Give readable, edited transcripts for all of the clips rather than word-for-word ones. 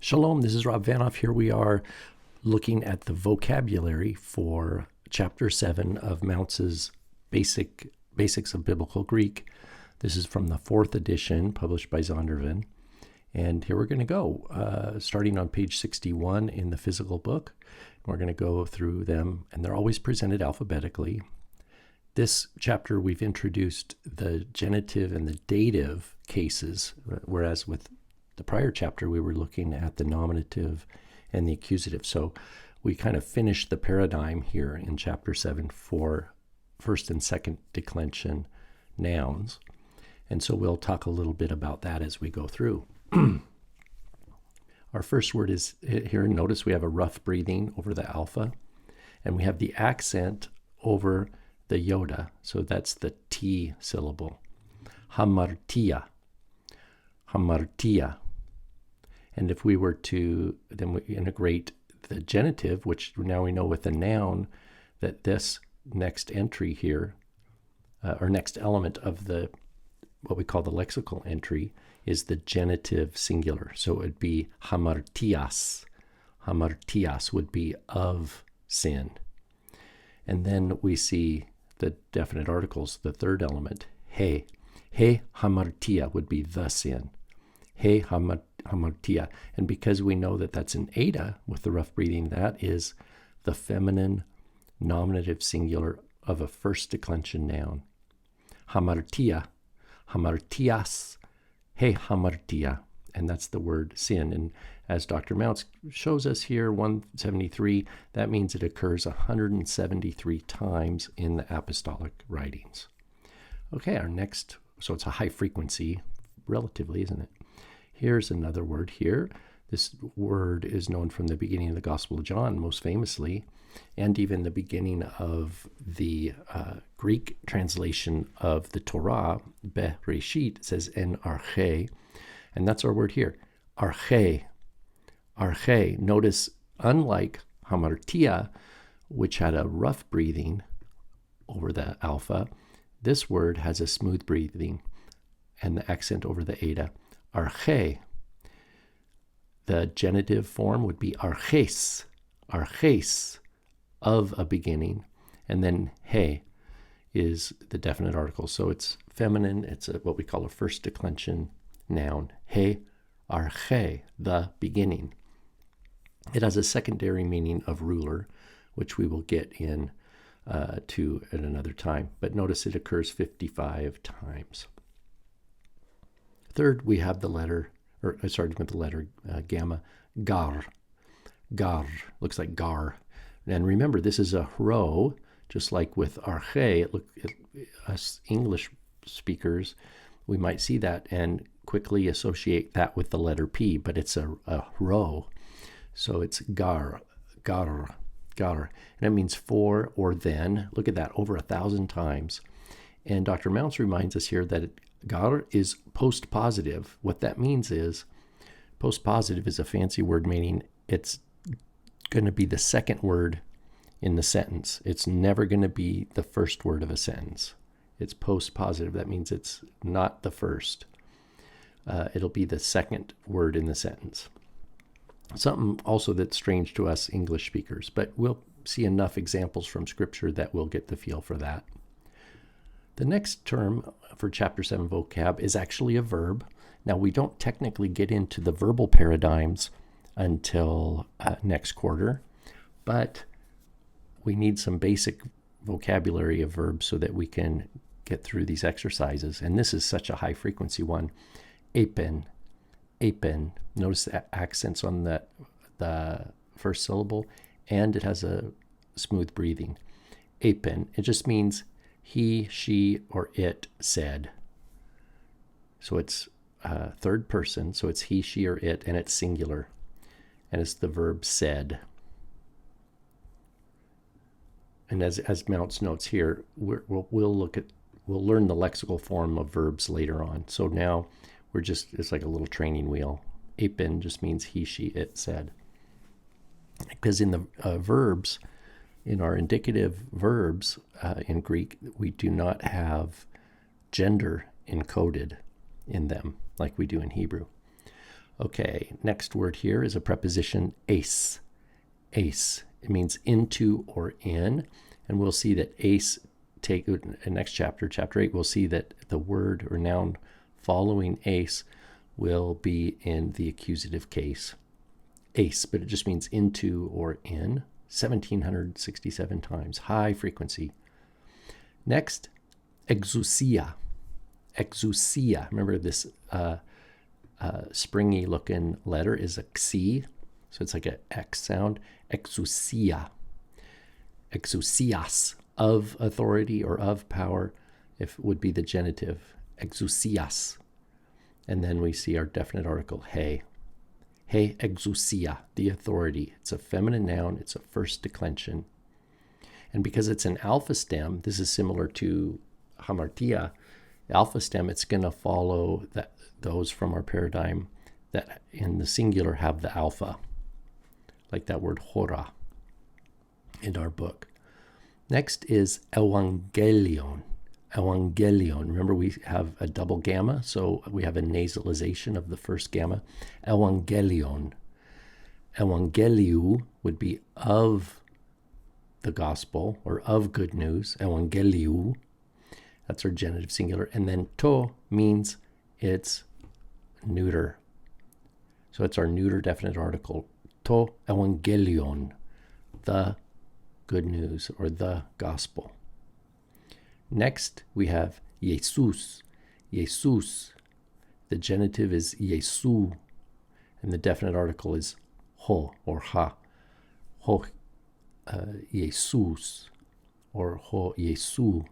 Shalom, this is Rob Vanoff. Here we are looking at the vocabulary for Chapter 7 of Mounce's Basics of Biblical Greek. This is from the 4th edition, published by Zondervan. And here we're going to go, starting on page 61 in the physical book. We're going to go through them, and they're always presented alphabetically. This chapter, we've introduced the genitive and the dative cases, whereas with the prior chapter, we were looking at the nominative and the accusative. So we kind of finished the paradigm here in chapter 7 for first and second declension nouns. And so we'll talk a little bit about that as we go through. Our first word is here. Notice we have a rough breathing over the alpha, and we have the accent over the iota. So that's the T syllable. Hamartia. Hamartia. And if we were to then we integrate the genitive, which now we know with the noun that this next entry here, or next element of the what we call the lexical entry, is the genitive singular. So it would be hamartias. Hamartias would be of sin. And then we see the definite articles, the third element, he. He hamartia would be the sin. He hamartia. And because we know that that's an eta with the rough breathing, that is the feminine nominative singular of a first declension noun. Hamartia. Hamartias. He hamartia. And that's the word sin. And as Dr. Mounce shows us here, 173, that means it occurs 173 times in the apostolic writings. Okay, our next, so it's a high frequency, relatively, isn't it? Here's another word here. This word is known from the beginning of the Gospel of John, most famously, and even the beginning of the Greek translation of the Torah, Bereshit. It says en arche, and that's our word here, arche. Arche. Notice, unlike hamartia, which had a rough breathing over the alpha, this word has a smooth breathing and the accent over the eta. Arche. The genitive form would be arches. Arches, of a beginning. And then he is the definite article. So it's feminine. It's what we call a first declension noun. He arche, the beginning. It has a secondary meaning of ruler, which we will get in to at another time. But notice it occurs 55 times. Third, we have the letter, starting with the letter gamma, gar. Gar, looks like gar. And remember, this is a rho, just like with arche. Us English speakers, we might see that and quickly associate that with the letter P, but it's a rho. So it's gar, gar, gar. And it means for or then. Look at that, over 1,000 times. And Dr. Mounce reminds us here that gar is post-positive. What that means is, post-positive is a fancy word meaning it's going to be the second word in the sentence. It's never going to be the first word of a sentence. It's post-positive. That means it's not the first. It'll be the second word in the sentence. Something also that's strange to us English speakers, but we'll see enough examples from Scripture that we'll get the feel for that. The next term for Chapter 7 vocab is actually a verb. Now, we don't technically get into the verbal paradigms until next quarter, but we need some basic vocabulary of verbs so that we can get through these exercises. And this is such a high frequency one. Apen, apen. Notice the accents on the first syllable, and it has a smooth breathing. Apen, it just means he, she, or it said. So it's third person, so it's he, she, or it, and it's singular. And it's the verb said. And as Mounce notes here, we'll learn the lexical form of verbs later on. So now it's like a little training wheel. Apen just means he, she, it said. Because in the verbs, in our indicative verbs in Greek, we do not have gender encoded in them like we do in Hebrew. Okay, next word here is a preposition ace. Ace. It means into or in. And we'll see that ace, in next chapter, chapter 8, we'll see that the word or noun following ace will be in the accusative case. Ace, but it just means into or in. 1,767 times. High frequency. Next, exousia. Exousia. Remember this springy looking letter is a xi, so it's like an X sound. Exousia. Exousias, of authority or of power, if would be the genitive. Exousias. And then we see our definite article, he. He exousia, the authority. It's a feminine noun. It's a first declension. And because it's an alpha stem, this is similar to hamartia. Alpha stem, it's going to follow those from our paradigm that in the singular have the alpha, like that word hora in our book. Next is evangelion. Evangelion. Remember, we have a double gamma, so we have a nasalization of the first gamma. Evangelion. Evangeliu would be of the gospel or of good news. Evangeliu. That's our genitive singular. And then to means it's neuter. So it's our neuter definite article. To evangelion. The good news or the gospel. Next, we have Jesus. Jesus. The genitive is Jesu, and the definite article is ho or ha. Ho Jesus or ho Jesu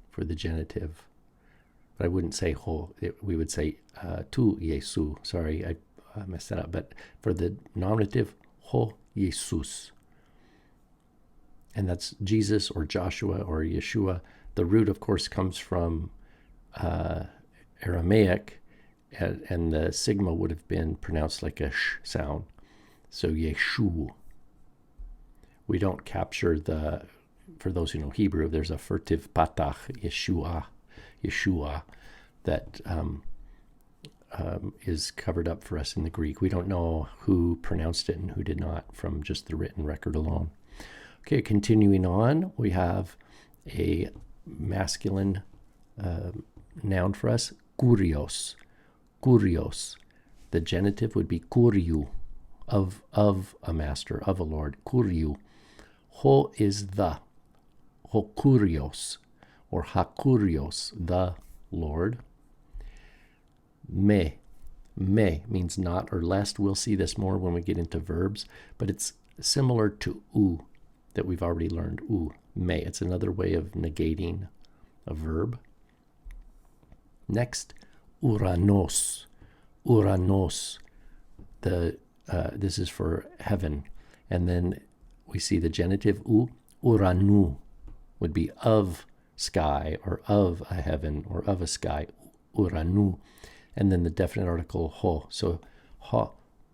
for the genitive. But I wouldn't say ho. We would say tu Jesu. Sorry, I messed that up. But for the nominative, ho Jesus. And that's Jesus or Joshua or Yeshua. The root, of course, comes from Aramaic, and the sigma would have been pronounced like a sh sound. So Yeshu. We don't capture for those who know Hebrew, there's a furtive patach, Yeshua, that is covered up for us in the Greek. We don't know who pronounced it and who did not from just the written record alone. Okay, continuing on, we have a masculine noun for us, kurios. Kurios. The genitive would be kuriou, of a master, of a lord. Kuriou. Ho is the. Ho kurios, or hakurios, the Lord. Me means not or lest. We'll see this more when we get into verbs, but it's similar to u that we've already learned. U, me. It's another way of negating a verb. Next, uranos. Uranos. This is for heaven. And then we see the genitive u, uranu, would be of sky or of a heaven or of a sky. Uranu. And then the definite article ho. So ha,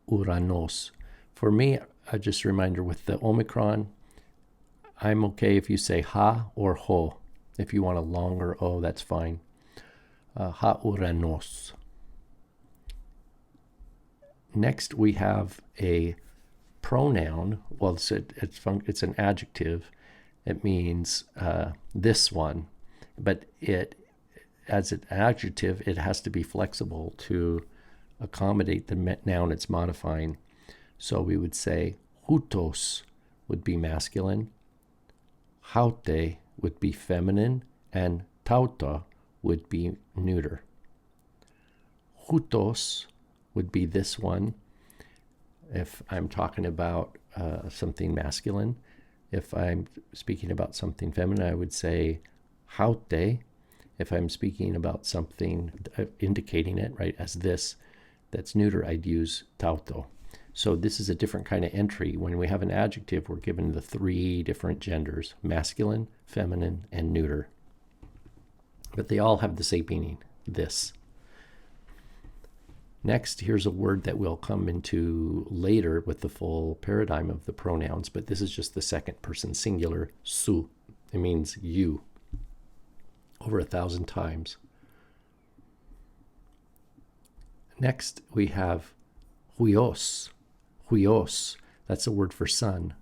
uranos. For me, just a reminder with the Omicron, I'm okay if you say ha or ho. If you want a longer o, that's fine. Ha uranos. Next, we have a pronoun. Well, it's an adjective. It means this one. But as an adjective, it has to be flexible to accommodate the noun it's modifying. So we would say hutos would be masculine, haute would be feminine, and tauta would be neuter. Hutos would be this one if I'm talking about something masculine. If I'm speaking about something feminine, I would say haute. If I'm speaking about something, indicating it, right, as this, that's neuter, I'd use tauto. So this is a different kind of entry. When we have an adjective, we're given the three different genders, masculine, feminine, and neuter. But they all have the same meaning, this. Next, here's a word that we'll come into later with the full paradigm of the pronouns, but this is just the second person singular, su. It means you, over 1,000 times. Next, we have huios. Huios. That's a word for sun.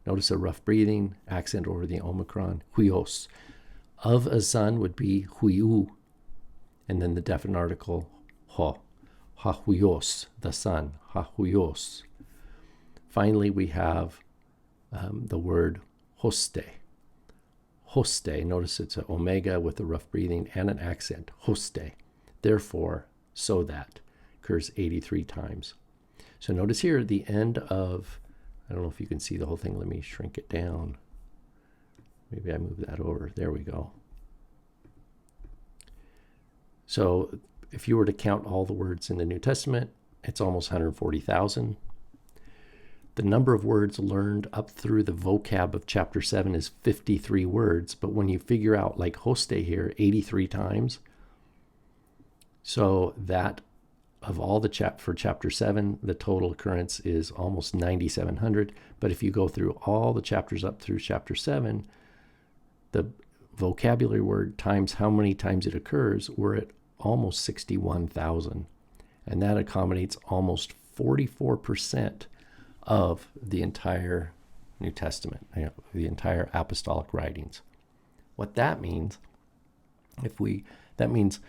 Notice a rough breathing, accent over the omicron. Huios. Of a sun would be huiu. And then the definite article, ho. Ha huios, the sun. Ha huios. Finally, we have the word hoste. Hoste. Notice it's an omega with a rough breathing and an accent. Hoste. Therefore, so that. Occurs 83 times. So notice here the end of, I don't know if you can see the whole thing. Let me shrink it down. Maybe I move that over. There we go. So if you were to count all the words in the New Testament, it's almost 140,000. The number of words learned up through the vocab of chapter 7 is 53 words. But when you figure out, like hoste here, 83 times, so that of all the for chapter 7, the total occurrence is almost 9,700. But if you go through all the chapters up through chapter 7, the vocabulary word times how many times it occurs, we're at almost 61,000. And that accommodates almost 44% of the entire New Testament, the entire apostolic writings. What that means, that means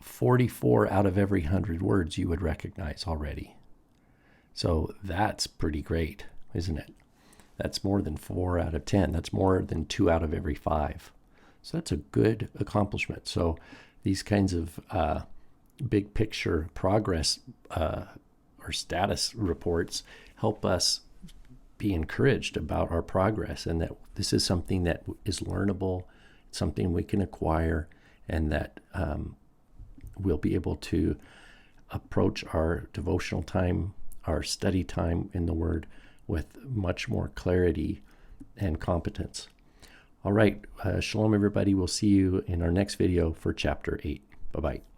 44 out of every 100 words you would recognize already. So that's pretty great, isn't it? That's more than 4 out of 10. That's more than 2 out of every 5. So that's a good accomplishment. So these kinds of big picture progress or status reports help us be encouraged about our progress, and that this is something that is learnable, something we can acquire, and that we'll be able to approach our devotional time, our study time in the Word with much more clarity and competence. All right, shalom everybody. We'll see you in our next video for chapter 8. Bye-bye.